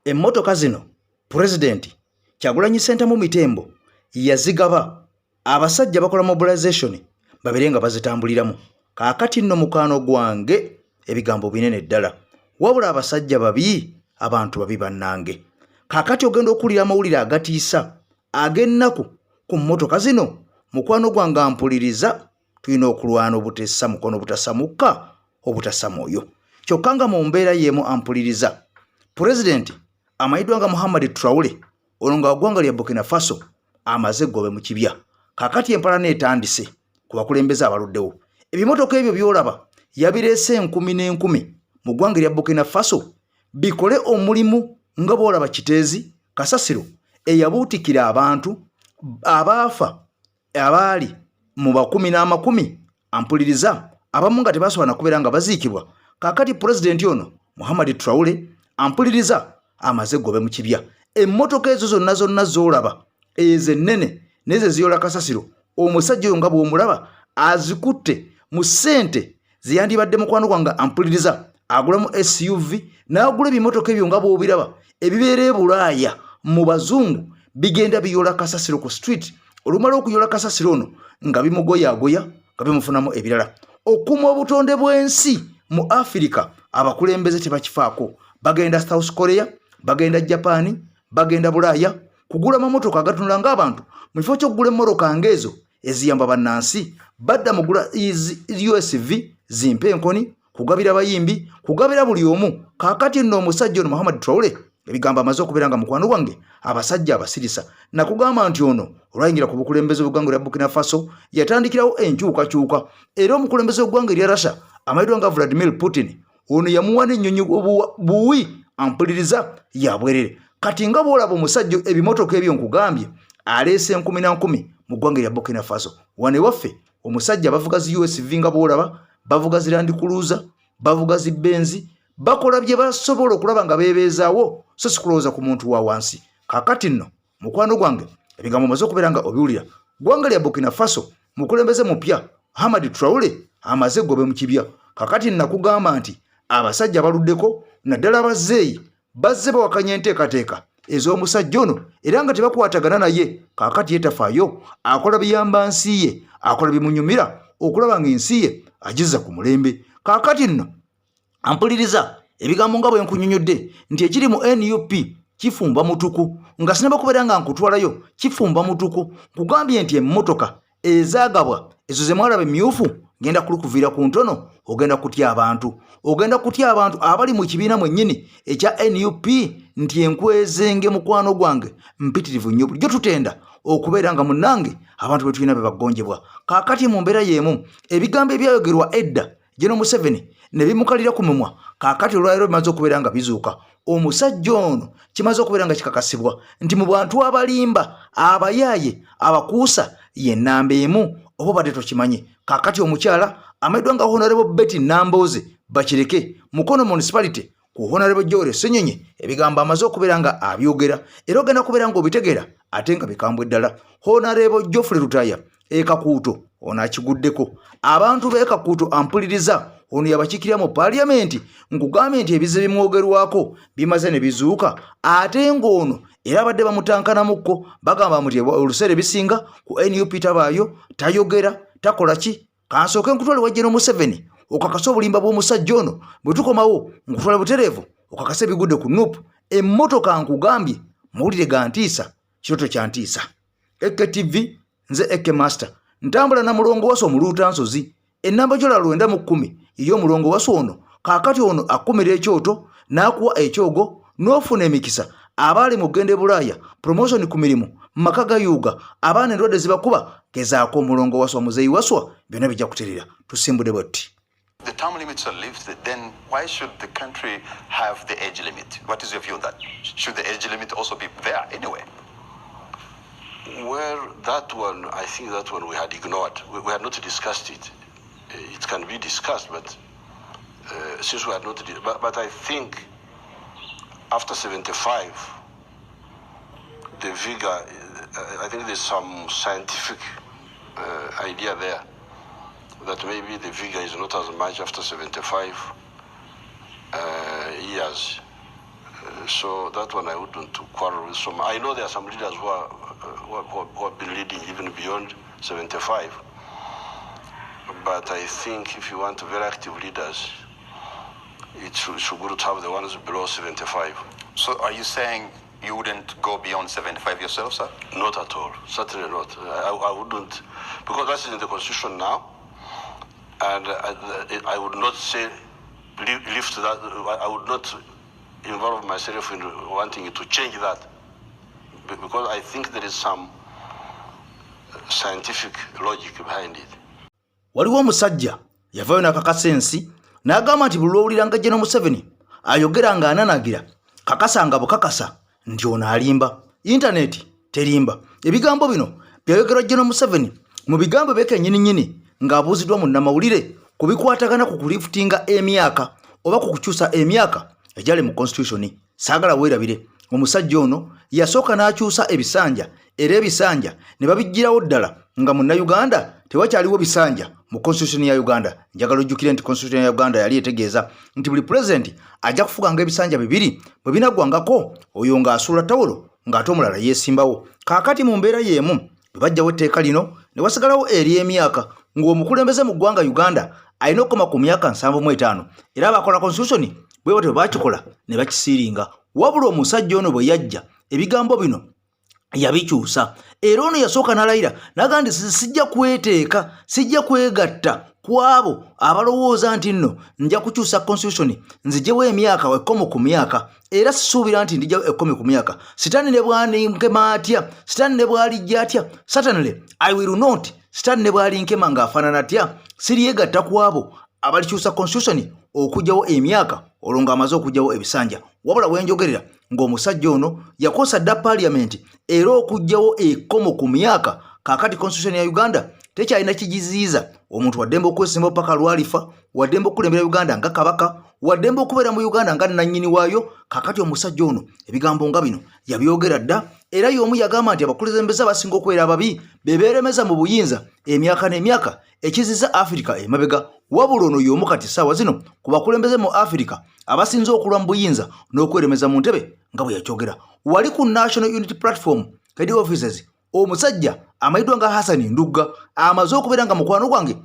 emmotoka zino President Kyagulanyi Ssentamu Mitembo yazigaba abasajja bakola mobilization baberenga bazitambuliramu. Kaakati nno mukwano gwange ebigambo binene ddala, wabula abasajja babi abantu babi bannange. Kaakati ogenda okulira amawulire agatiisa ag'ennaku ku mmotoka zino. Mukwano gwange ampuliriza, tulina okulwana obutessa mukono obutasamuka obutassa mwoyo. Kyokka nga mu mbeera y'emu ampuliriza President amayiddwa nga Muhammad Traore ono nga waggwanga lya Burkina Faso amaze ggobe mu kibya. Kaakati empala neetandise ku bakulembeze abaluddewo. Ebimotoka ebyo byolaba yabireese enkumi n'enkumi mu ggwanga lya Burkina Faso bikole omulimu nga boolaba Kiteezi kasasiro eyabuutikira abantu abaafa abaali mu bakumi n'amakumi. Ampuliriza abamu nga tebasobola nakubeera nga baziikibwa. Kaakati President ono Muhammad Traore ampuliriza amaze ggobe mu kibya. Emmotoka ezo zonna zoolaba ezo ennene n'ezo eziyoola kasasiro, omusajja oyo nga bw'omulaba azikutte mu ssente ziyandibadde mukwano gwange ampuliriza agulamu SUV n'agula ebimotoka ebyo nga bw'obiraba ebibeera e Bulaaya mu bazungu bigenda biyoola kasasiro ku street. Olumala okuyoola kasasiro ono nga bimugoyaagoya nga bimufunamu ebirala. Okuuma obutonde bw'ensi mu Afirika abakulembeze tebakifaako. Bagenda South Korea, bagenda Japan, bagenda Bulaaya kugula mamotoka agatunula ng'abantu mu kifo ky'okugula emmoroka ng'ezo eziyamba bannansi. Badda mugula USV zimpe enkoni, kugabira bayimbi, kugabira buli omu. Kaakati nno omusajja ono Muhammad Traore ebigambo amaze okubeera nga mukwano gwange abasajja abasirisa. Nakugamba nti ono olwayingira ku bukulembeze bw'eggwanga lya Burkina Faso yatandikirawo enkyukakyuka, era omukulembeze w'eggwanga erya Russia amayiddwa nga Vladimir Putin ono yamuwa n'ennyonyi buwi ampuliriza yabwerere. Kati nga bw'olaba omusajja ebimotoka ebyo nkugambye aleese enkumi na nkumi mu ggwanga lya Burkina Faso. Wane waffe omusajja bavuga zi USV nga bw'olaba, bavuga zi Land Cruiser, bavuga zi Benz, bakola bye basobola okulaba nga beebeezaawo so si kulowooza ku muntu wa wansi. Kaakati nno mukwano gwange ebigambo maze okubeera nga obiwulira. Ggwanga lya Burkina Faso mukulembeze mupya Muhammad Traore amaze ggobe mu kibya. Kaakati nakugamba nti abasajja baluddeko naddala abazzeeyi bazze bawakanya enteekateeka ez'omusajja ono era nga tebakwatagana naye. Kaakati yetafaayo akola biyamba nsi ye, akola bimunyumira okulaba ng'ensi ye agizza ku mulembe. Kaakati nno ampuliriza ebigambo nga bwe nkunyonyodde nti ekiri mu NUP kifumba mutuku, nga sinaba kubeera nga nkutwalayo kifumba mutuku. Nkugambye nti emmotoka ezaagabwa ezo ze mwalaba emmyufu genda kulukuviira ku ntono, ogenda kutya abantu, ogenda kutya abantu abali mu kibiina mwennyini ekya NUP nti enkwezenge mukwano gwange mpitirivu nnyo. Bulijjo tutenda okubeera nga munnange abantu bwe tulina be bagonjebwa. Kaakati mu mbeera y'emu ebigambo ebyayogerwa edda General Museveni ne bimukalira ku mumwa, kaakati olwaleero bimaze okubeera nga bizuuka. Omusajja ono kimaze okubeera nga kikakasibwa nti mu bantu abalimba, abayaaye, abakuusa ye nnamba emu, oba badde tokimanyi. Kaakati omukyala amayiddwa nga Honorable Betty Nambooze Bakireke Mukono Municipality ku Honorable Joel Ssenyonyi ebigambo amaze okubeera nga abyogera era ogenda kubeera nga obitegeera ate nga bikambwe ddala. Honorable Geoffrey Lutaya Kakuuto ono akiguddeko. Abantu b'e Kakuuto ampuliriza ono yabakiikirira mu Parliament. Nkugambye nti ebize bimwogerwako bimaze ne bizuuka ate ng'ono era abadde bamutankanamukko bagamba muti oluseera ebisinga ku NUP tabaayo, tayogera, takola ki. Kansooke nkutwale wa General Museveni okakasa obulimba bw'omusajja ono. Bwe tukomawo nkutwale butereevu okakasa ebigudde ku NUP. Emmotoka nkugambye mawulire ga ntiisa, kiroto kya ntiisa. Eke TV nze Eke Master ntambula na mulongo waso omuluuta nsozi ennamba gyola 910 ey'omulongo waso ono. Kaakati ono akumira ekyoto n'akuwa ekyogo n'ofuna emikisa. Abaali mu gende Bulaaya promotion ku mirimu maka ga Yuga abaana endwadde zibakuba gezaako omulongo waswa muzeeyi waswa byonna bijja kuterera. Tusimbudde bwetti. The term limits are lifted, then why should the country have the age limit? What is your view on that? Should the age limit also be there anyway? Well, that one, I think that one we had ignored. We had not discussed it. It can be discussed, but since we had not, but I think after 75, the vigor, I think there's some scientific idea there that maybe the vigor is not as much after 75 years So that one I wouldn't quarrel with. Some, I know there are some leaders who have been leading even beyond 75. But I think if you want very active leaders, it should good to have the ones below 75. So are you saying you wouldn't go beyond 75 yourself, sir? Not at all. Certainly not. I wouldn't, because that's in the Constitution now. And I would not say lift that. I would not involve myself in wanting to change that, because I think there is some scientific logic behind it. Waliwo omusajja yavayo n'akakasa ensi n'agamba nti buli lw'owuliranga General Museveni ayogera nga ananagira kakasa nga bukakasa nti ono alimba. Intaneti terimba. Ebigambo bino byayogerwa General Museveni mu bigambo by'ekennyini ng'abuuziddwa mu nnamawulire ku bikwatagana ku kulifutinga emyaka oba ku kukyusa emyaka egyali mu Constitution. Saagala weerabire omusajja ono yasooka n'akyusa ebisanja era ebisanja ne babigirawo ddala nga munnayuganda tewakyaliwo bisanja mu Constitution ya Uganda. Njagala ojjukire nti Constitution ya Uganda yali etegeeza nti buli president ajja kufuganga ebisanja bibiri bwe binaggwangako oyo ng'asuula tawulo ng'ate omulala yeesimbawo. Kaakati mu mbeera y'emu bwe bajjawo etteeka lino ne wasigalawo eri emyaka ng'omukulembeze mu ggwanga Uganda alina okukoma ku myaka 75 era abakola Constitution bwe batyo baakikola ne bakisiiringa. Wabula omusajja ono bwe yajja ebigambo bino yabikyusa era ono yasooka n'alayira n'agamba nti sijja kweteeka, sijja kwegatta ku abo abalowooza nti nno nja kukyusa Constitution nziggyewo emyaka ekkomo ku myaka era sisuubira nti ndijja ekkomi ku myaka. Sitaani ne bwalinkema atya, sitaani ne bwalijja atya, certainly I will not, sitaani ne bwalinkema ng'afaanana atya, siryegatta ku abo abalikyusa Constitution okugyawo emyaka olwo ng'amaze okugyawo ebisanja. Wabula wenjogerera ng'omusajja ono yakosa dda Parliament era okugyawo ekkomo ku myaka. Kaakati Constitution ya Uganda tekyalina kigiziiza omuntu waddembe okwesimba paka lwalifa, waddembe okulembera Uganda nga kabaka, waddembe okubeera mu Uganda nga nannyini waayo. Kaakati omusajja ono ebigambo nga bino yabyogera dda era y'omu yagamba nti abakulembeze abasinga okubeera ababi bebeeremeza mu buyinza emyaka n'emyaka ekiziza Africa emabega. Wabula ono y'omu kati ssaawa zino ku bakulembeze mu Africa abasinze okulwa mu buyinza n'okweremeza mu ntebe nga bwe yakyogera. Wali ku National Unity Platform head offices omusajja amayiddwa nga Hassan Ndugga amaze okubeera nga mukwano gwange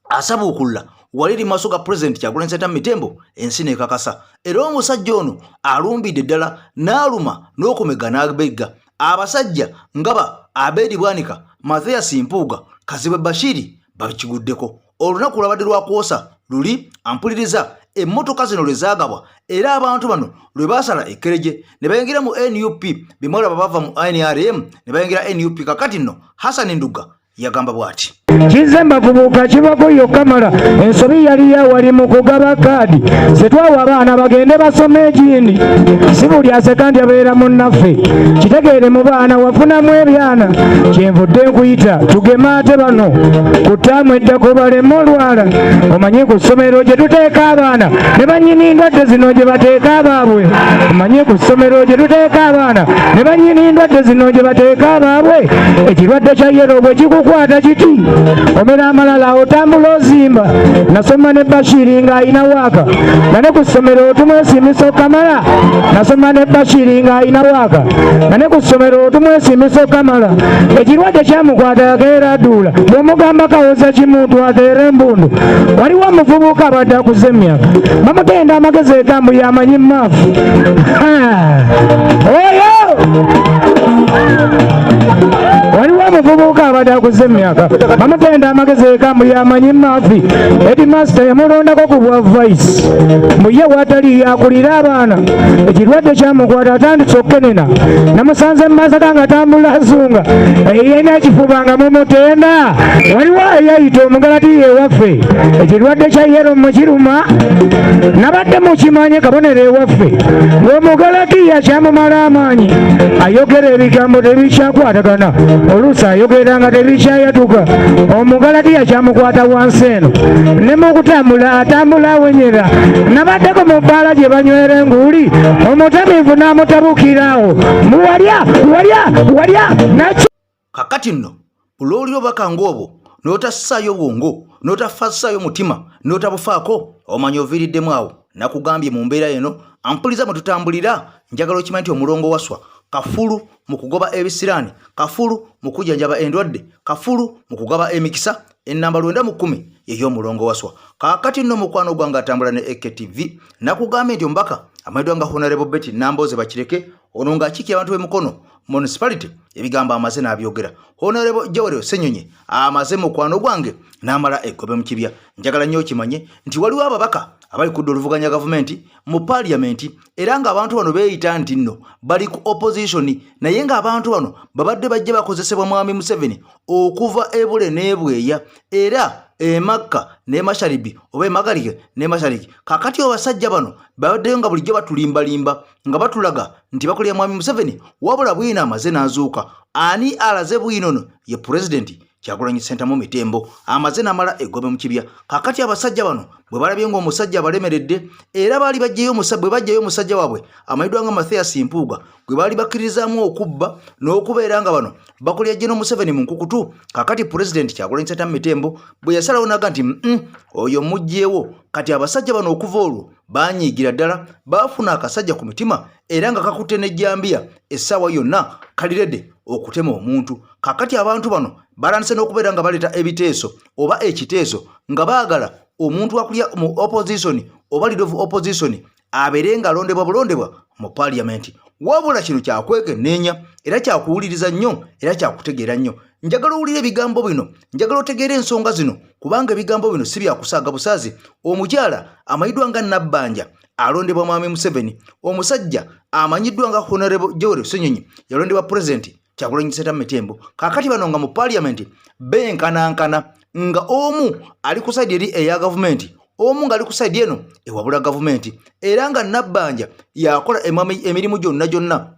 asabuukulla wali maaso ga President Kyagulanyi Ssentamu Mitembo ensi n'ekakasa. Era omusajja ono alumbidde ddala n'aluma n'okumega n'abegga abasajja ngaba Abedi Bwanika, Mathias Mpuuga, Kazibwe Bashiri babikiguddeko. Olunaku lwabadde lwakwosa luli ampuliriza emmotoka zino lwe zaagabwa era abantu bano lwe baasala ekkereje ne bayingira mu NUP bimala bava mu NRM ne bayingira NUP. Kakati nno Hassan Ndugga yagamba bw'ati: Kizemba kubuuka kibako yokamala ensobi yali yawali mu kugaba kaadi zetwawa abaana bagende basome egindi si buli aseka nti abeera munnaffe. Kitegeere mu baana wafunamu ebyana kyenvudde nkuyita tugeme ate bano ku ttaamu eddako baleme olwala. Omanye ku ssomero gye tuteeka abaana ne bannyini ndwadde zino gye bateeka abaabwe. Omanye ku ssomero gye tuteeka abaana ne bannyini ndwadde zino gye bateeka abaabwe. Ekirwadde kya yero bwe kikukwata kiti omera amalala otambula ozimba. Nasoma ne Bashiri ng'ayina waaka nga ne ku ssomero otumwesimisa okamala. Nasoma ne Bashiri ng'ayina waaka nga ne ku ssomero otumwesimisa okamala. Ekirwadde kyamukwata yakeera adduula bw'omugamba kawoza kimuntu ateera embundu. Waliwo omuvubuka abadde akuze emyaka bamutenda amagezi ekambu yamanyi maafu. Oyo waliwo omuvubuka abadde akuze emyaka bamutenda amagezi ekambu yamanyi maafi. Headmaster yamulondako ku bwa vice muye watali akulira abaana. Ekirwadde kyamukwata atandise okukenena namusanze mumasaka nga tambula azunga eyina ekifuba nga mumutenda. Waliwo eyayita omugalatiya ewaffe ekirwadde kya yero mukiruma nabadde mukimanye kabonero ewaffe ng'omugalatiya kyamumala amaanyi ayogera ebigambo tebikyakwatagana oluusi ayogera nga tebikyayatuka. Omugalatiya kyamukwata wansi eno ne mu kutambula atambula awenyera nabaddeko mu bbaala gye banywera enguuli omutamiivu n'amutabukiraawo muwalya nakyo. Kakati nno bulowulira obubaka ng'obwo n'otassaayo bwongo n'otafassaayo mutima n'otabufaako omanya oviiriddemu awo. Nakugambye mu mbeera eno ampuliza mututambulira njagala okimanyi nti omulongo waswa kafulu mu kugoba ebisiraani, kafulu mu kujjanjaba endwadde, kafulu mu kugaba emikisa. Ennamba 910 ey'omulongo waswa. Kaakati nno mukwano gwange atambula ne EKTV nakugambye nti omubaka amayiddwa nga Honorable Betty Nambooze bakireke ono ng'akiikya abantu b'emikono municipality ebigambo amaze n'abyogera. Honorable Joel Ssenyonyi amaze mukwano gwange n'amala eggobe mu kibya. Njagala nnyo okimanye nti waliwo ababaka abali kudda oluvuganya gavumenti mu parliament era ng'abantu bano beeyita nti nno bali ku opposition naye ng'abantu bano babadde bajja bakozesebwa mwami Museveni okuva ebule n'ebweya era emakka ne masharibi oba emagalike ne mashariki. Kakati abasajja bano babaddeyo nga bulijjo batulimbalimba nga batulaga nti bakolera mwami Museveni wabula bwina amaze n'azuuka. Ani alaze bwino no ye president Kyagulanyi Ssentamu Mitembo amaze n'amala eggobe mu kibya. Kakati abasajja bano bwe balabye ng'omusajja abalemeredde era baali bajjayo omusajja waabwe amayiddwa nga Mathias Mpuuga gwe baali bakkirizaamu okubba n'okubeera nga bano bakolera General Museveni mu nkukutu. Kakati president Kyagulanyi Ssentamu Mitembo bwe yasalawo naga nti oyo mugjeewo. Kati abasajja bano okuva olwo banyiigira ddala baafuna akasajja ku mitima era nga kakutte n'ejjambiya essaawa yonna kaliredde okutema omuntu. Kakati abantu bano balandise n'okubeera nga baleeta ebiteeso oba ekiteeso nga baagala omuntu akulya mu opposition oba leader of opposition abeere nga alondebwa mu parliament. Wabula kino kyakwekenneenya era kyakuwuliriza nnyo era kyakutegeera nnyo. Njagala owulire ebigambo bino, njagala otegeere ensonga zino kubanga ebigambo bino si byakusaaga busaazi. Omukyala amayiddwa nga Nabbanja alondebwa mwami Museveni, omusajja amanyiddwa nga Honorable Joel Ssenyonyi yalondebwa president Kyagulanyi Ssentamu Mitembo. Kakati bano nga mu parliament benkanankana nga omu ali ku side eri eya government, omu nga ali ku side eno ewabula government era nga Nabbanja yakola emirimu gyonna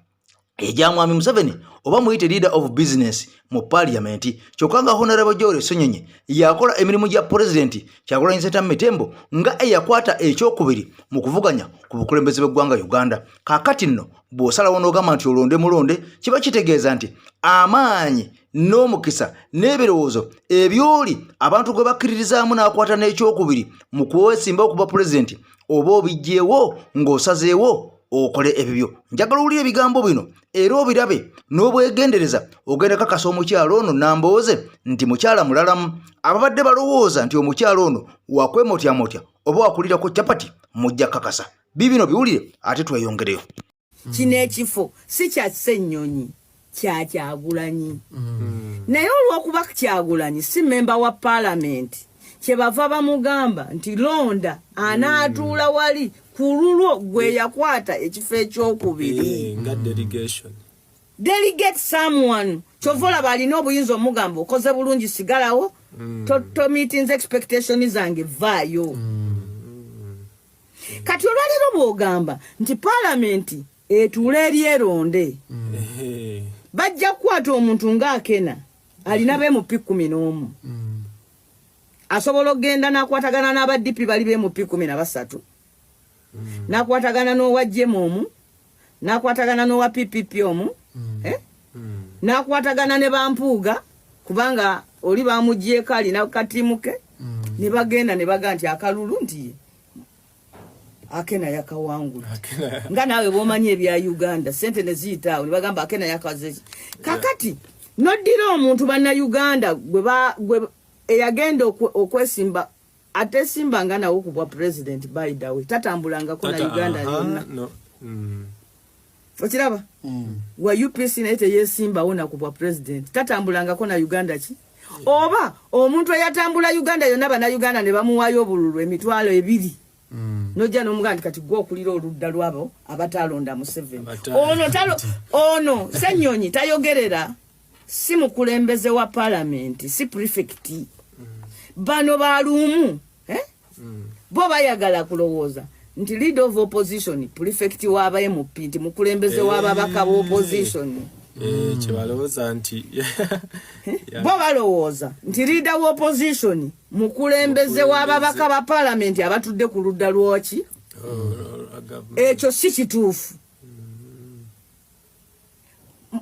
ejja mwami Museveni oba muyite leader of business mu parliament. Kyokka nga Honorable Joel Ssenyonyi yakola emirimu gya president Kyagulanyi Ssentamu Mitembo nga eyakwata ekyokubiri mu kuvuganya ku bukulembeze bw'eggwanga Uganda. Kakati nno bw'osalawo n'ogamba nti olonde mulonde kiba kitegeeza nti amaanyi n'omukisa n'ebirowoozo ebyoli abantu gwe bakkiririzaamu n'akwata n'ekyokubiri mu kwesimba okuba president oba obijjeewo ng'osazeewo okole ebibyo. Njagala owulire ebigambo bino era obirabe n'obwegendereza ogenda kakasa omukyalo ono Nambooze nti mukyala mulalamu. Ababadde balowooza nti omukyalo ono wakwemotyamotya oba wakulirako capati mujja kakasa. Bibino biwulire ate tweyongereyo. Kino ekifo si kya Ssenyonyi kya Kyagulanyi. Naye olw'okuba Kyagulanyi si memba wa parliament kyebava bamugamba nti londa anaatuula wali kululwo gwe yakwata ekifo ekyokubiri nga delegation. Delegate someone chovola balina obuyinza omugamba okoze bulungi sigalawo to meetings expectations zange vayo. Kati olwaliro bw'ogamba nti parliament etuula eri eronde bajja kukwata omuntu ng'Akena alina beemupi 11 asobola okgenda n'akwatagana n'abadipi bali beemupi 13 n'akwatagana n'owajjemu omu n'akwatagana n'owa PPP omu n'akwatagana ne Bampuuga kubanga oli bamuggyeko alina katimuke ne bagenda ne baga nti akalulu nti Akena yakawangula nga nawe bwomanyi ebya Uganda sente ne ziyitaawo ne bagamba Akena yakaze. Kakati noddira omuntu banna Uganda gwe eyagenda okwesimba ate simba nga nawo kubwa president by the way tatambulangako na Uganda yonna. Okiraba wa UPC naite yesimba wona kubwa president tatambulangako na Uganda ki oba omuntu eyatambula Uganda yonna bana Uganda ne bamuwayo obululu emitwalo 2 nojja n'omuganda kati gwo okulira oludda lwabo abatalonda Museveni ono Ssenyonyi tayogerera si mukulembeze wa parliament si prefect bano balumu bo bayagala kulowooza nti leader of opposition prefect waba MP nti mukulembeze w'ababaka ba opposition kyebalowooza nti bo balowooza nti leader wa opposition mukulembeze w'ababaka ba parliament abatudde ku ludda lwoki ekyo si kituufu.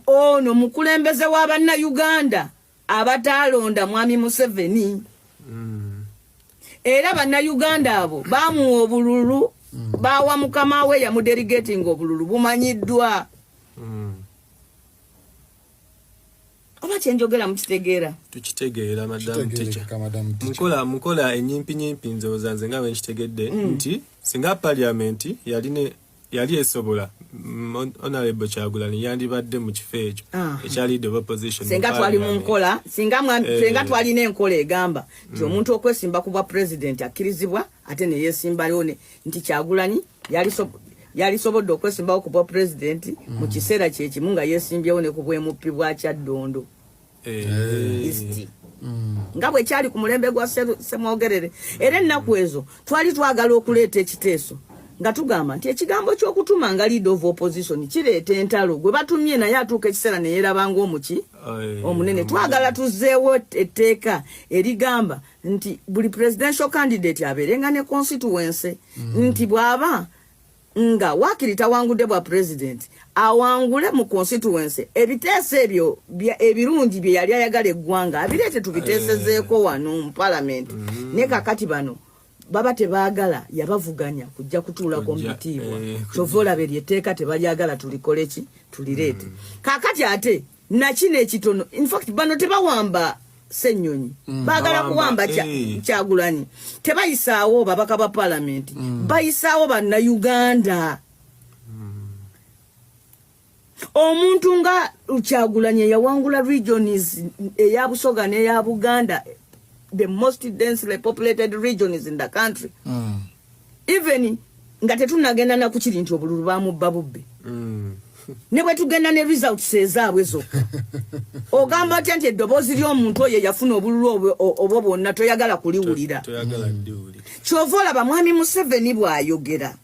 Ono mukulembeze w'abanna Uganda abatalonda mwami Museveni era banna Uganda abo bamuwa obululu bawa mukama we ya mudelegating obululu bumanyiddwa. Oba kyenjogera mukitegeera? Tukitegeera madam teacher. Mukola enyimpi nzooza nze nga bwe nkitegedde nti singa parliament yali esobola Honorable Kyagulanyi yandibadde mu kifo ekyo ekya leader of opposition. Singa twali mu nkola, singa twalina enkola egamba nti omuntu okwesimba ku bwa president akkirizibwa ate ne yeesimba yone nti Kyagulanyi yali sobodde okwesimbawo ku bwa president mu kiseera kye kimu nga yeesimbyewo ne ku bwemuppi bwa Kyaddondo. Nga bwe kyali ku mulembe gwa Semwogerere. Era ennaku ezo twali twagala okuleeta ekiteeso nga tugamba nti ekigambo ky'okutuma nga leader of opposition kireeta entalo gwe batumye naye atuuka ekiseera ne yeerabanga omuki omunene. Twagala tuzzeewo etteeka erigamba nti buli presidential candidate abeerenga ne constituency nti bw'aba nga wakiri tawangudde bwa president awangule mu constituency ebiteeso ebyo ebirungi bye yali ayagala eggwanga abireete tubiteesezeeko wano mu parliament. Ne kakati bano baba tebaagala yabavuganya kujja kutuulako mu bitiibwa. Kyova olaba eryetteeka tebalyagala tulikole ki tulireete. Kakati ate nakino ekitono, in fact bano tebawamba Ssenyonyi, baagala kuwamba Kyagulanyi. Tebayisaawo babaka ba parliament, bayisaawo bannayuganda. Omuntu nga Kyagulanyi yawangula regions eya Busoga n'eya Buganda, the most densely populated regions in the country. Even nga tetunagenda na kukiri nti obululu bamubba bubbe. Ne bwe tugenda ne results ezaabwe zokka. Ogamba nti eddoboozi ly'omuntu oyo yafuna obululu obwo bwonna toyagala kuliwulira. Kyova olaba Mwami Museveni bw'ayogera.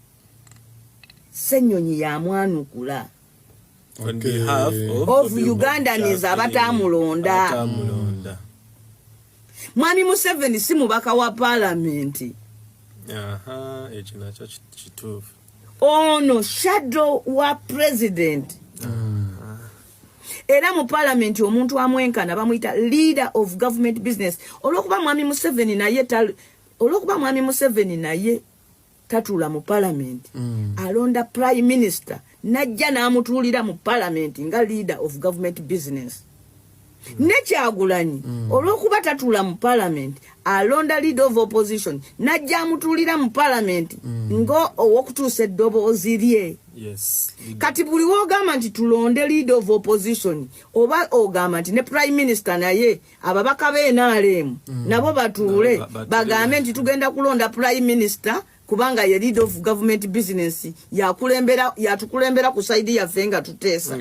Ssenyonyi yamwanukula. On behalf of Ugandans abatamulonda. Mwami Museveni si mubaka wa parliament. Ekyo nakyo kituufu. Ono shadow wa president. Era mu parliament omuntu amwenkana bamuyita leader of government business. Olwokuba Mwami Museveni naye tatula mu parliament. Alonda prime minister najja n'amutuulira mu parliament nga leader of government business. Ne Kyagulanyi olwokuba tatula mu parliament alonda leader of opposition najja amutuulira mu parliament ngo owokutuusa eddoboozi lye. Kati buli wogamba nti tulonde leader of opposition oba ogamba nti ne prime minister naye ababaka b'NRM nabo batuule bagambe nti tugenda kulonda prime minister kubanga ye leader of government business yatukulembera ku side yaffe nga tuteesa.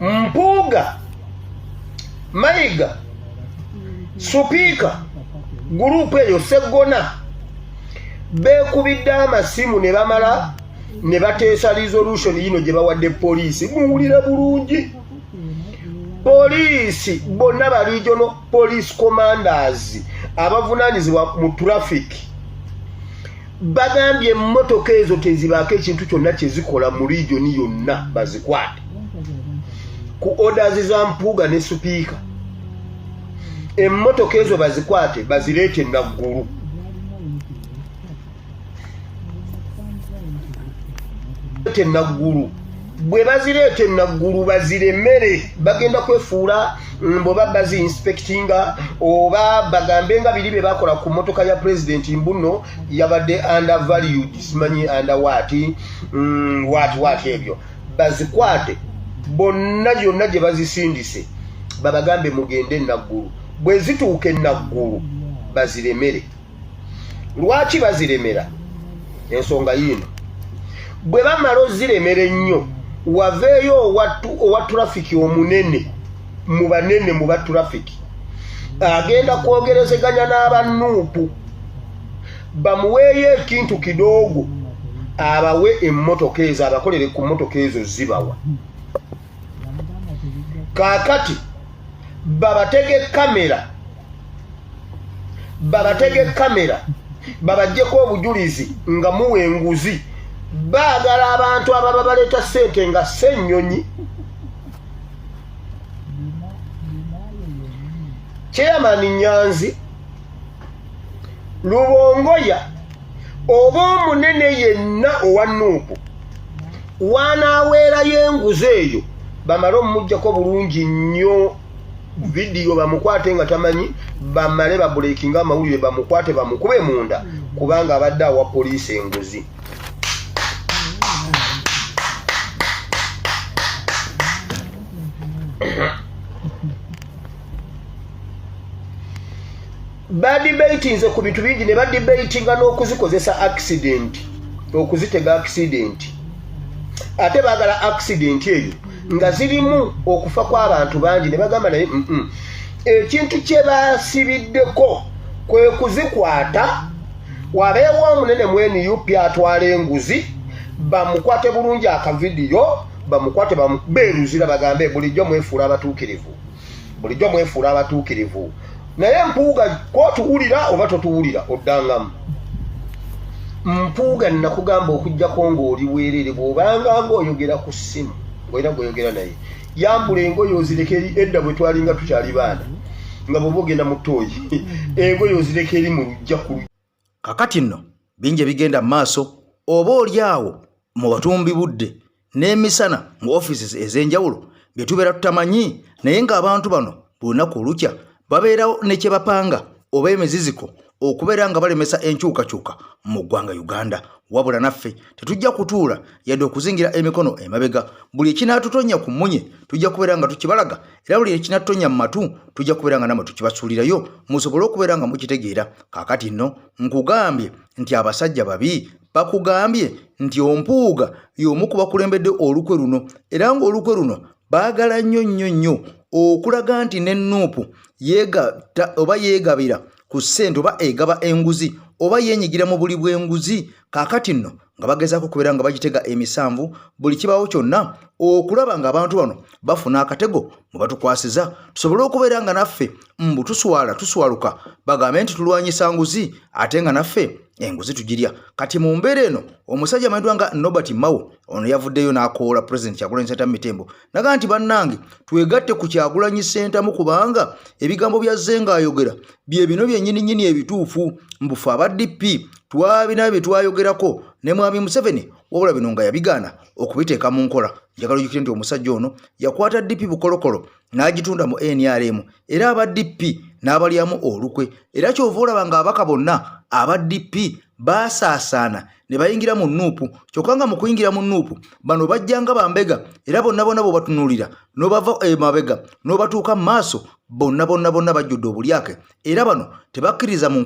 Mpuuga, Mayiga, Supiika, gurupu eyo Sseggona beekubidde amasimu ne bamala ne bateesa resolution yino gye bawadde poliisi. Muwulire bulungi, poliisi bonna ba regional police commanders abavunaanyizibwa mu traffic bagambye emmotoka ezo tezibaako ekintu kyonna kyezikola mu region yonna bazikwate ku orders za Mpuuga ne Supiika. Emmotoka ezo bazikwate bazireete Naggulu. Naggulu bwe bazireete Naggulu baziremere, bagenda kwefuula mboba bazi inspectinga oba bagambe nga biri bye bakola ku motoka ya president Mbuno yabadde undervalued, simanyi under what ebyo bazikwate bonna yonna gye bazisindise babagambe mugende Naggulu. Bwe zituuke Naggulu baziremere. Lwaki baziremera? Ensonga yino, bwe bamala oziremera ennyo waveeyo owa traffic omunene mu banene mu ba traffic agenda kwogerezeganya n'abanuupu bamuweeyo ekintu kidogo abawe emmotoka ezo abakolere ku mmotoka ezo zibawa. Kaakati babatege kamera babajjeko obujulizi nga muwa enguzi. Baagala abantu ababa baleeta ssente nga ssennyonyi. Chairman Nyanzi, Lubongoya oba omunene yenna owa Nuupu wanaaweerayo enguzi eyo bamale omujjako bulungi nnyo vidiyo bamukwate nga tamanyi, bamale babuleekinga amawulire bamukwate bamukube munda kubanga abadde awa poliisi enguzi. Badibatinze ku bintu bingi ne badibatinga n'okuzikozesa accident, okuzitega accident. Ate baagala accident eyo nga zirimu okufa kw'abantu bangi ne bagamba naye ekintu kye baasibiddeko kwe kuzikwata wabeewo omunene mwene yupi atwala enguzi bamukwate bulungi akavidiyo bamukwate beeruzira bagambe bulijjo mwefuula abatuukirivu. Naye Mpuuga kwotuwulira oba totuwulira oddangamu. Mpuuga nakugamba okujjako ng'oli weerere bw'obanga ng'oyogera ku ssimu ng'oyina gw'oyogera naye yambula engoye ozireke eri edda bwe twalinga tukyali baana nga bw'oba ogenda mu ttooyi engoye ozireke eri mu lujja ku lujja. Kakati nno bingi bigenda mu maaso oba oli awo mu batumbi budde n'emisana mu offices ez'enjawulo bye tubeera tutamanyi, naye ng'abantu bano bulunaku olukya babeerawo ne kye bapanga oba emiziziko okubeera nga balemesa enkyukakyuka mu ggwanga Uganda. Wabula naffe tetujja kutuula yadde okuzingira emikono emabega. Buli ekinaatutonya ku munye tujja kubeera nga tukibalaga, era buli ekinaatutonya mu matu tujja kubeera nga namwe tukibasuulirayo musobole okubeera nga mukitegeera. Kaakati nno nkugambye nti abasajja babi bakugambye nti Ompuuga y'omu ku bakulembedde olukwe luno, era ng'olukwe luno baagala nnyo okulaga nti ne Nuupu yeegatta oba yeegabira ku ssente oba egaba enguzi oba yeenyigira mu buli bw'enguzi. Kaakati nno nga bagezaako kubeera nga bagitega emisanvu buli kibaawo kyonna okulaba ng'abantu bano bafuna akatego mu batukwasiza, tusobole okubeera nga naffe mbu tuswaluka bagambe nti tulwanyisa nguzi ate nga naffe enguzi tugirya. Kati mu mbeera eno omusajja amanyiddwa nga Nobert Mao ono yavuddeyo n'akoola President Kyagulanyi Ssentamu Mitembo naga nti bannange twegatte ku Kyagulanyi Ssentamu kubanga ebigambo byazze ng'ayogera bye bino byennyini ebituufu. Mbufe aba DP twabina bye twayogerako ne Mwami Museveni, wabula bino nga yabigaana okubiteeka mu nkola. Njagala ojjukire nti omusajja ono yakwata DP bukolokolo n'agitunda mu NRM, era aba DP n'abalyamu olukwe, era kyova olaba ng'abaka bonna aba DP baasaasaana ne bayingira mu Nuupu. Kyokka nga mu kuyingira mu Nuupu bano bajjanga bambega, era bonna bwe batunuulira n'obava emabega n'obatuuka mu maaso bonna bajjudde obulyake, era bano tebakkiriza mu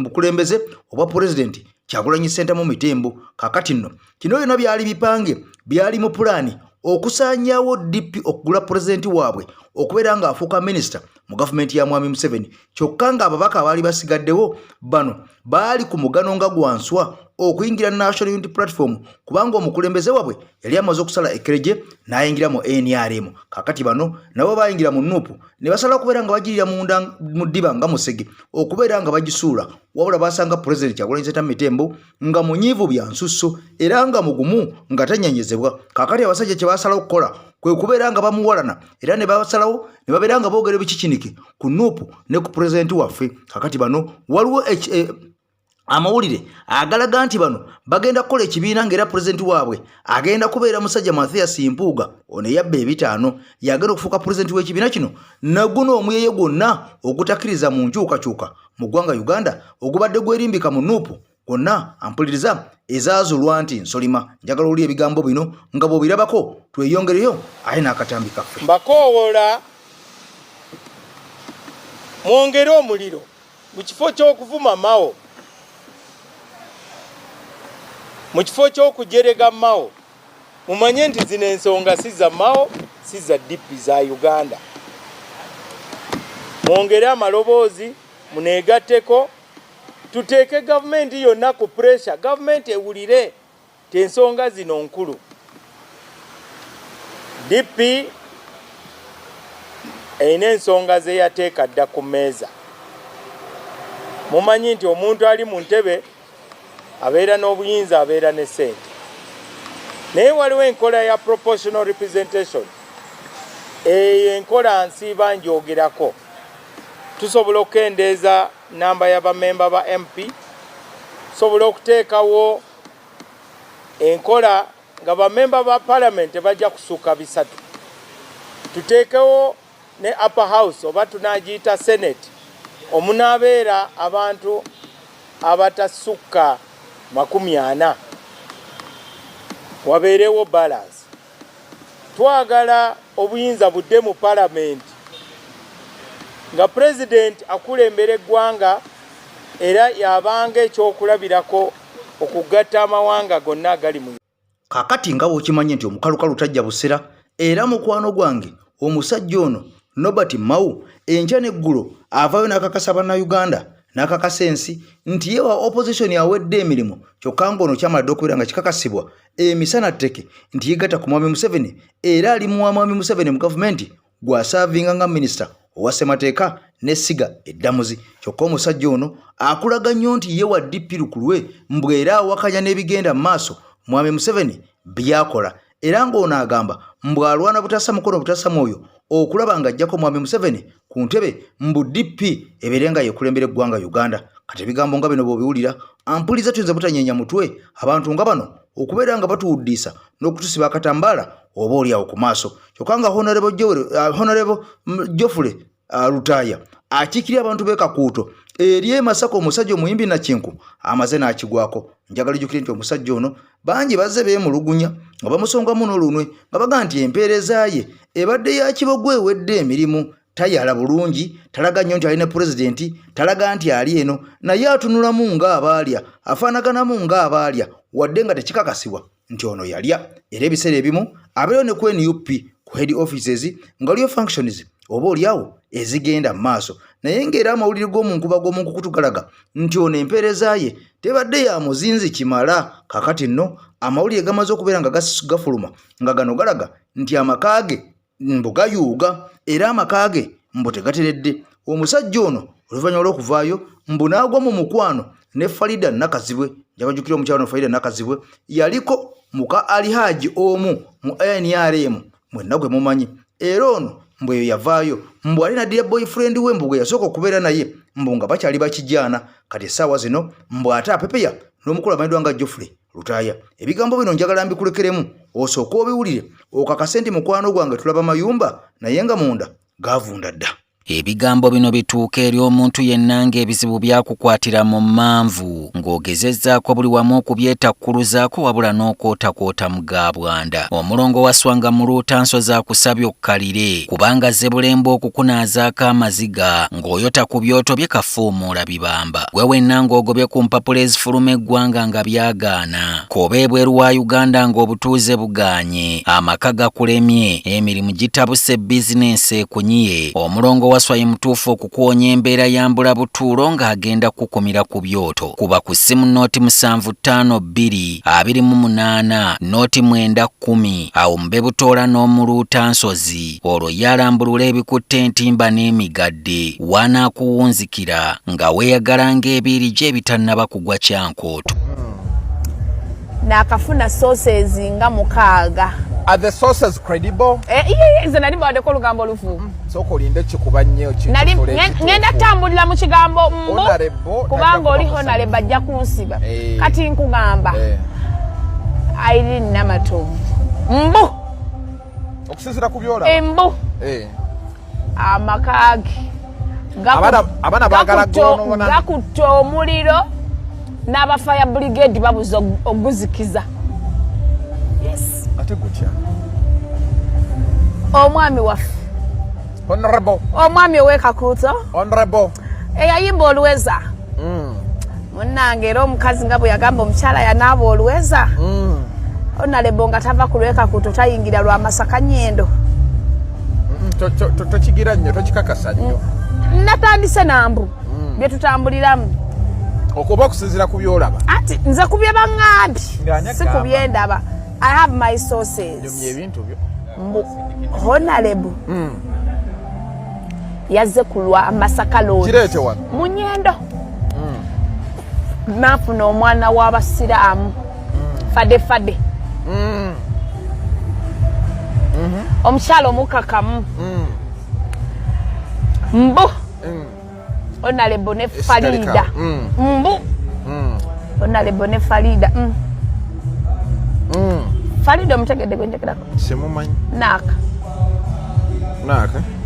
bukulembeze obwa Pulezidenti Kyagulanyi Ssentamu Mitembo. Kaakati nno kino byonna byali bipange, byali mu pulaani okusaanyaawo DP okugula pulezidenti waabwe okubeera ng'afuuka minisita mu gavumenti ya Mwami Museveni kyokka nga ababaka abaali basigaddewo bano baali ku mugano nga gwanswa okuyingira National Unity Platform kubanga omukulembeze wabwe yali amaze okusala ekereje n'ayingira mu NRM. Kakati bano nabo bayingira mu NUP ne basala okubeera nga bagirira munda mu ddiba nga musege okubeera nga bagisuula wabula basanga President Kyagulanyi Ssentamu Mitembo nga munyiivu bya nsusso era nga mugumu nga tanyanyezebwa. Kakati abasajja kye basala okukola kwe kubeera nga bamuwalana era ne basalawo ne babeera nga boogera ebikikinike ku NUP ne ku President waffe. Kakati bano waliwo amawulire agalaga nti bano bagenda kukola ekibiina ng'era President waabwe agenda kubeera musajja Mathias Mpuuga ono yabba ebitaano yagenda okufuuka President w'ekibiina kino naguno omuyeye gwonna ogutakkiriza mu nkyukakyuka mu ggwanga Uganda ogubadde gwerimbika mu NUP gwonna ampuliriza ezaazulwa nti nsolima. Njagala oli ebigambo bino nga bw'obirabako tweyongereyo aye n'akatambi kaffe. Mbakoowola mwongere omuliro mu kifo ky'okuvuma Mao, mu kifo ky'okujerega Mao. Mumanye nti zino ensonga si za Mao si za DP za Uganda. Mwongere amaloboozi muneegatteko tuteeke gavumenti yonna ku pressure. Gavumenti ewulire ti ensonga zino nkulu. DP eyina ensonga ze yateeka dda ku mmeeza. Mumanyi nti omuntu ali mu ntebe abeera n'obuyinza abeera ne ssente. Naye waliwo enkola ya proportional representation. Eyo enkola nsiiba njogerako. Tusobola okukendeeza namba y'abamemba ba MP, tusobola okuteekawo enkola nga bamemba ba parliament bajja kusukka 3. Tuteekewo ne upper house oba tunaagiyita senate omunaabeera abantu abatasukka 40. Wabeerewo balance. Twagala obuyinza budde mu parliament nga president akulembera eggwanga era yabanga ekyokulabirako okugatta amawanga gonna agali mu. Kakati nga bw'okimanyi nti omukalukalu tajja busera era mukwano gwange omusajja ono Nobert Mao enkya n'eggulo avaayo n'akakasa bannayuganda n'akakasa ensi nti yewa opposition yawedde emirimu kyokka ng'ono kyamadde okubeera nga kikakasibwa emisana tteke nti yegatta ku Mwami Museveni era ali mu Mwami Museveni mu gavumenti gw'asaavinga nga minisita owa ssemateeka n'essiga eddamuzi. Kyokka omusajja ono akulaga nnyo nti ye wa DP lukulwe mbwera awakanya n'ebigenda mu maaso Mwami Museveni byakola era ng'ono agamba mbwalwana butassa mukono butassa mwoyo okulaba ng'ajjako Mwami Museveni ku ntebe mbu DP ebeere nga yekulembera eggwanga Uganda. Kati ebigambo nga bino bw'obiwulira ampuliza tuyinza butanyeenya mutwe abantu nga bano okubeera nga batuwuddiisa n'okutusiba akatambaala oba oliawo ku maaso. Kyokka nga Honorable Geoffrey Lutaaya akiikirira abantu b'e Kakuuto eri e Masaka omusajja omuyimbi Nakinku amaze n'akigwako. Njagala ojjukire nti omusajja ono bangi bazze beemulugunya nga bamusongamu n'olunwe nga baga nti empeereza ye ebadde ya kibogwe ewedde emirimu. Tayala bulungi, talaga nnyo nti alina pulezidenti, talaga nti ali eno naye atunulamu ng'abaalya, afaanaganamu ng'abaalya wadde nga tekikakasibwa nti ono yalya. Era ebiseera ebimu abeerewo ne ku NUP ku head offices nga waliyo functions oba oliawo ezigenda mu maaso naye ng'era amawulire g'omunkuba g'omunkuku tugalaga nti ono empeereza ye tebadde ya muzinzi kimala. Kakati nno amawulire gamaze okubeera nga gafuluma nga gano galaga nti amaka ge mbu gayuuga era amaka ge mbu tegateredde. Omusajja ono oluvannyuma lw'okuvaayo mbu n'agwa mu mukwano ne Farida Nakazibwe. Njabajjukira omukyalo Farida Nakazibwe yaliko muka Alihaji omu mu NRM mwenna gwe mumanyi era ono mbu eyo yavaayo mbu ali naddira boyfriend we mbu gwe yasooka okubeera naye mbu nga bakyali bakijaana. Kati essaawa zino mbu ate apepeya n'omukulu amanyidwa nga Geoffrey Lutaaya. Ebigambo bino njagala mbikulekeremu osooka obiwulire okakase nti mukwano gwange tulaba mayumba naye nga munda gaavunda dda. Ebigambo bino bituuka eri omuntu yenna ng'ebizibu byakukwatira mu manvu ng'ogezezzaako buli wamu okubyetakkuluzaako wabula n'okootakoota mu gaabwanda. Omulongo wa Swanga mu Luutansozi akusabye okkalire kubanga Zebulembe okukunaazaako amaziga ng'oyota ku byoto bye kafuumuula bibamba. Gwe wenna ng'ogobye ku mpapula ezifuluma eggwanga nga byagaana. Koba ebweru wa Uganda ng'obutuuze bugaanye, amaka gakulemye, emirimu gitabuse bizinensi ekunyiye. Omulongo wa Waswa ye mutuufu okukuwonya embeera ya mbulabutuulo ng'agenda kukomera ku byoto. Kuba ku ssimu nooti 752 28 nooti 910 awo Mbebutoola n'omuluuta Nsozi olwo yalambulula ebikutte entimba n'emigadde wanaakuwunzikira nga weeyagala ng'ebiiri gye ebitannaba kugwa Kyankooto. Nakafuna sources nga 6. Are the sources credible? Ize nali bade ko lugambo lufu. Soko linde kikuba nnyo kintu. Nali ngenda tambulira mu kigambo mbo. Kubanga oli honale bajja kunsiba. Kati nkugamba. Irene Namatovu. Mbo. Okusizira ku byola. Embo. Amakagi. Abana bagala gono wana. Gakuto omuliro n'aba fire brigade babuza oguzikiza. Yes. Ate gutya. Omwami waffe. Honorable. Omwami ow'Ekakuuto. Honorable. Eyayimba Olweza. Munnange era omukazi nga bwe yagamba omukyala yanaaba Olweza. Honorable nga tava ku lw'Ekakuuto tayingira lwa Masaka Nyendo. Tokigira nnyo tokikakasa nnyo. Natandise nambu bye tutambuliramu. Okuba okusinziira ku byolaba. Ati nze ku bye baŋŋambi si ku byendaba. I have my sources. Ebintu byo. Honorable. Yazze kulwa Masaka Road. Kirete wano. Munyendo. Nafuna omwana w'Abasiraamu. Fade. Omukyala omukakamu. Mbu. Honorable ne Farida. Mbu. Honorable ne Farida. Farida omutegedde gwe njagala. Simumanyi.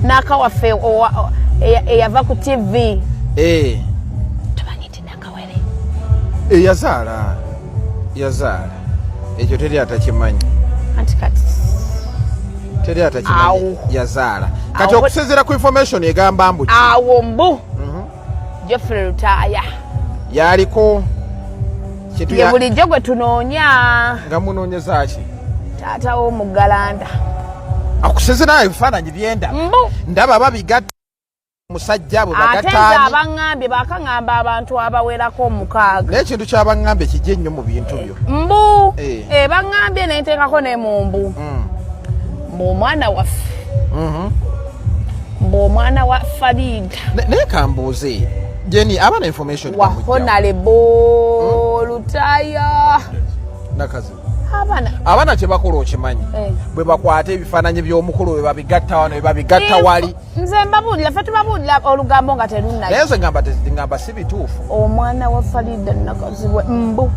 Naka waffe eyava ku TV. Tubanyiti Nakawere. Yazaala. Ekyo teri atakimanyi. Anti kati. Teri atakimanyi. Yazaala. Kati okusinziira ku information egamba mbu. Awo mbu. Geoffrey Lutaya. Yaliko kitu ya bulijjo gwe tunoonya. Nga munoonyeza ki? Taata w'Omugalanda. Akusinziira ebifaananyi byenda. Ndaba babigatta musajja bwe bagattaani. Ate nze abaŋŋambye bakaŋŋamba abantu abawerako 6. N'ekintu ky'abaŋŋambye kijje nnyo mu bintu byo. Mbu. Baŋŋambye ne nteekako ne mu mbu. Mbu omwana waffe. Mbu omwana wa Farida. Naye kambuuze. Jenny, abana information wa Honorable Lutaya. Nakazi. Abana kye bakola okimanyi. Bwe bakwata ebifaananyi by'omukulu bwe babigatta wano bwe babigatta wali. Nze mbabulira ffe tubabulira olugambo nga terunnayo. Naye nze ngamba si bituufu. Omwana wa Farida Nakazi we mbu.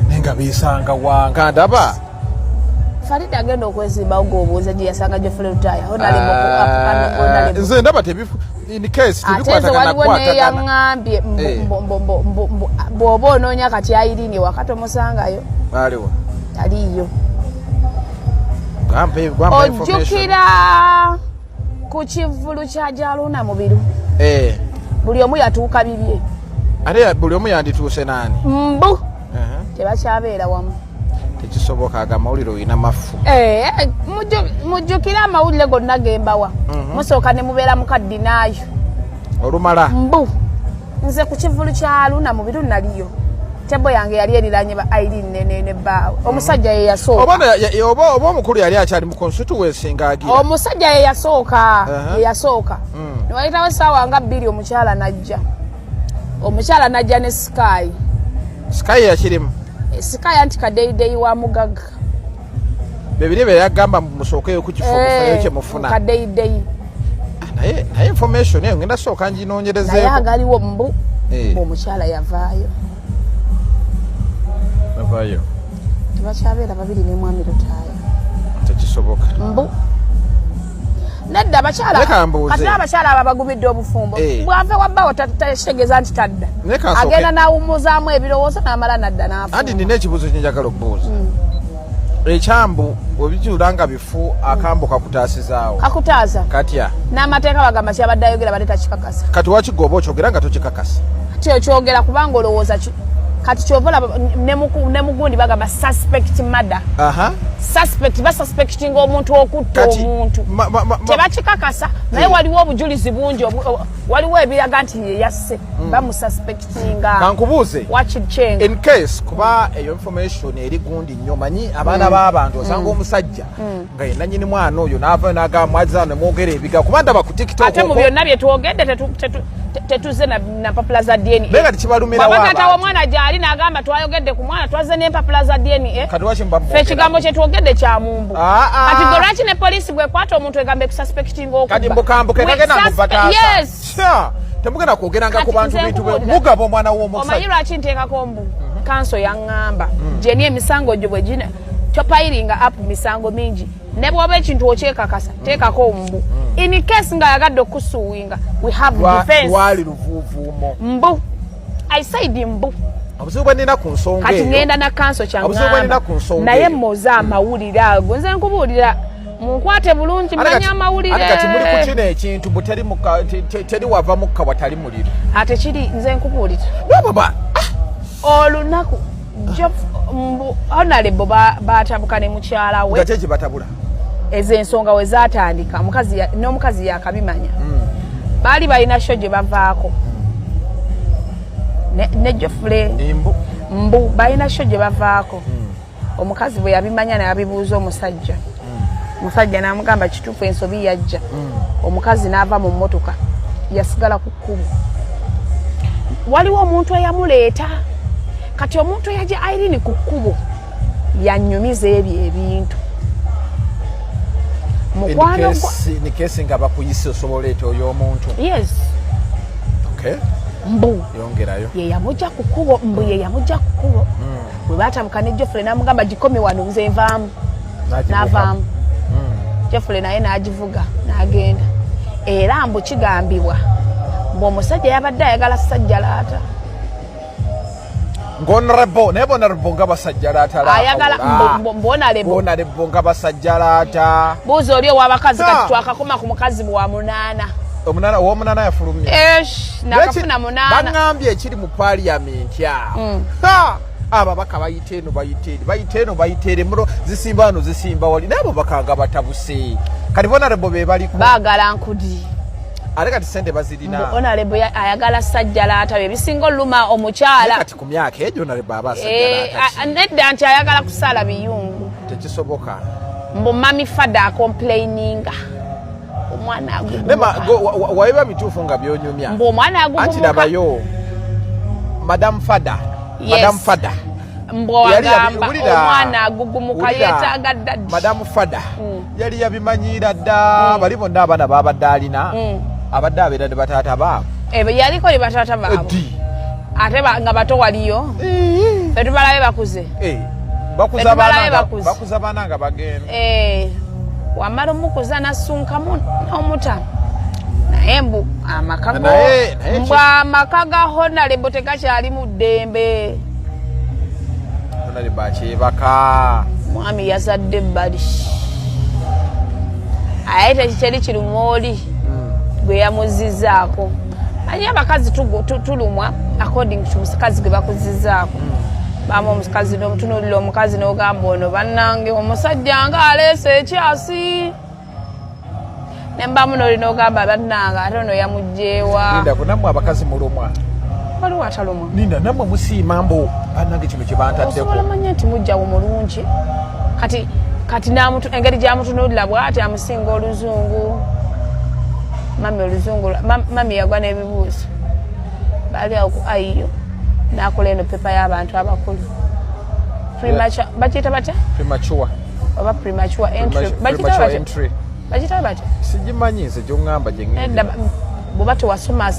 Nenga bisanga wanga ndaba. Farida agenda okwezimbawo ng'obuuza gye yasanga Geoffrey Lutaya. Honorable. Nze ndaba tebifu. In case tubikwatagana kwatagana yaŋŋambye bw'oba onoonya kati Irene wakati omusangayo aliwo aliyo ojjukira ku kivulu kya Jaluna Mubiru buli omu yatuuka bibye ate buli omu yandituuse naani mbu tebakyabeera wamu tekisoboka amawulire olina mafu mujjukira amawulire gonna gembawa musooka ne mubeera mukaddinaayo olumala mbu nze ku kivulu kya Luna Mubiru naliyo tebo yange yali eriranye ba Irene ne bbaawe omusajja ye yasooka oba omukulu yali akyali mu constituency ng'agira omusajja ye yasooka ne wayitawo essaawa nga 2 omukyala najja ne Sky yakirimu Sky anti kadeyideyi wa Mugaga bebiri bye yagamba musookeyo ku kifo kufayo kye mufuna kadeyideyi naye information eyo ngenda sooka njinoonyerezeeko naye agaliwo mbu omukyala yavaayo tebakyabeera babiri ne mwami Lutaya tekisoboka mbu nedda abakyala kati abakyala abo bagumidde obufumbo bw'ava wabbaawo tekitegeeza nti tadda agenda n'awummuzaamu ebirowoozo n'amala nadda n'afumba anti nina ekibuuzo kye njagala okubuuza ekyambu webikiula nga bifu akambu kakutaasizaawo kakutaaza katya n'amateeka bagamba kyabadde ayogera badde takikakasa kati wakigoba okyogera nga tokikakasa kati okyogera kubanga olowooza kati kyovola ne mugundi bagamba suspect murder. Suspect basuspecting omuntu okutta omuntu tebakikakasa naye waliwo obujulizi bungi waliwo ebiraga nti ye yasse bamususpectinga. Kankubuuze wakichenga in case kuba eyo information eri gundi nnyo manyi abaana b'abantu osanga omusajja nga yenna nnyini mwana oyo n'ava n'agamwaza ne mwogera ebiga kuba ndaba ku TikTok ate mu byonna bye twogedde tetuze na mpapula za DNA. Benga tikibalumira wa bakata wa mwana gyali n'agamba twayogedde ku mwana twaze n'empapula za DNA. Kati wakimbambo fe kigambo kye twogedde kya mumbu. Kati lwaki ne police bwe kwata omuntu egambe kususpecting okuba. Kati mbukambuke kagenda kubatasa. Yes. Temugenda kwogeranga ku bantu bitu mugabo omwana w'omusajja. Omanyi lwaki nteekako mbu kanso yaŋŋamba gyeni emisango gyo bwe gina topayiringa up misango mingi ne bw'oba ekintu okyekakasa teekako mbu. In case nga yagadde okusuuwinga we have defense. Wali luvuuvuumo. Mbu. I said mbu. Obuzibu bwe nina ku nsonga eyo. Kati ngenda na kanso kyaŋŋamba. Obuzibu bwe nina ku nsonga naye mmoza amawulire ago nze nkubuulira munkwate bulungi manya amawulire. Ate kati muli ku kino ekintu buteri teri wava mukka watali muliro. Ate kiri nze nkubuulira. Baba. Olunaku honorable batabuka ne mukyala we. Gateji batabula. Ezo ensonga we zaatandika n'omukazi yakabimanya. Baali balina sho gye bavaako. Ne Jofre mbu balina sho gye bavaako. Omukazi bwe yabimanya n'abibuuza omusajja. Omusajja n'amugamba kituufu ensobi yajja. Omukazi n'ava mu mmotoka yasigala ku kkubo. Waliwo omuntu eyamuleeta. Kati omuntu yajja Irene ku kkubo yannyumiza ebyo ebintu. Mukwano ni kesi nga bakuyise osoboleeta oyo omuntu. Yes. Okay. Mbu yongerayo ye yamujja ku kkubo mbu ye yamujja ku kkubo bwe batabuka ne Jofre n'amugamba gikome wano nze nvaamu n'avaamu. Jofre naye n'agivuga n'agenda era mbu kigambibwa mbu omusajja yabadde ayagala sajjalaata. Honorable ne honorable nga basajjalaata la ayagala honorable nga basajjalaata. Buuzo oli ow'abakazi kati twakakoma ku mukazi wa munaana. Omunana w'omunana yafulumye. Nakafuna munaana. Bangambye ekiri mu parliament awo. Ababaka bayiteeno mulo zisimba wali nabo bakanga batabuse. Kati honorable be baliko. Baagala nkudi. Ale kati sente bazirina. Honorable ayagala sajjalaata be bisinga oluma omukyala. Kati ku myaka ejo honorable aba sajjalaata. Nedda nti ayagala kusala biyungu. Tekisoboka. Mbu mami fada complaininga. Omwana agugu. Nema waiba mitufu nga byonyumya. Mbu omwana agugu. Anti dabayo. Madam Fada. Yes. Madam Fada. Mbo agamba omwana agugumuka yeetaaga daddi. Madam Fada. Yali yabimanyira dda bali bonna abaana babadde alina. Abadde abeera ne bataata baabo. Yaliko ne bataata baabo. Ate nga bato waliyo. Ffe tubalabe bakuze. Bakuza baana nga bagenda. Wamala omukuza n'assunkamu n'omuta. Naye mbu amaka ga honorable tegakyali mu ddembe. Honorable akyebaka. Mwami yazadde ebbali. Aye tekiteri kirumooli gwe yamuzizzaako. Manyi abakazi tulumwa according to musikazi gwe bakuzizzaako. Bamu omukazi n'omutunuulira omukazi n'ogamba ono bannange omusajja nga aleese ekyasi. Ne mbamu n'olina ogamba bannange ate ono yamugjeewa. Linda kunammwe abakazi mulumwa. Waliwo atalumwa. Linda nammwe musiima mbu bannange kino kye bantaddeko. Osobola manya nti mujjawo mulungi. Kati engeri gy'amutunuulira bw'ati amusinga oluzungu. Mami oluzungu mami yagwa n'ebibuuzo. Baali awo ku ayiyo. N'akola eno pepa y'abantu abakulu. Bakiyita batya? Premature. Oba premature entry. Bakiyita batya? Sigimanyi nze gy'oŋŋamba gye ŋŋenda. Bw'oba tewasoma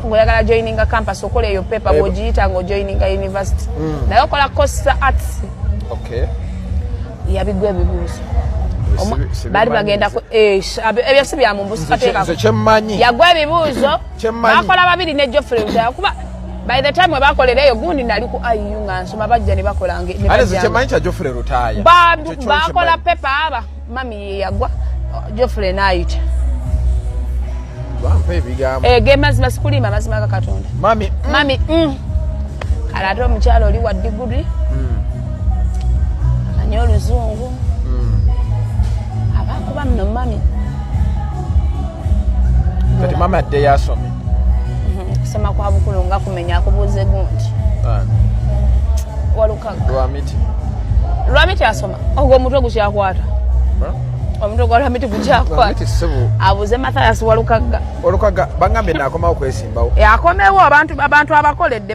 ng'oyagala joininga campus okola eyo pepa bw'ogiyita ng'ojoininga university. Naye okola course za arts. Okay. Yabigwa ebibuuzo. Baali bagenda ebyo si bya mumbusi kateekako. Nze kyemmanyi. Yagwa ebibuuzo. Bakola babiri ne Jofre kuba by the time bakolera eyo gundi nali ku IU nga nsoma bajja ne bakola ne bajja. Ale kyemmanyi kya Jofre Rutaaya. Bakola pepa aba mami ye yagwa Jofre n'ayita. Bampa ebigambo. Ge mazima sikulima mazima ga Katonda. Mami. ate omukyalo oli wa diguri amanyi oluzungu abakuba nno mami kati mama adde yasome kusoma kwa bukulu nga kumenya akubuuze gundi walukaga lwamiti asoma ogwo omutwe gukyakwata omutwe gwa lwamiti gukyakwata abuuze Mathias walukaga baŋŋambye naakomawo kwesimbawo akomewo abantu abakoledde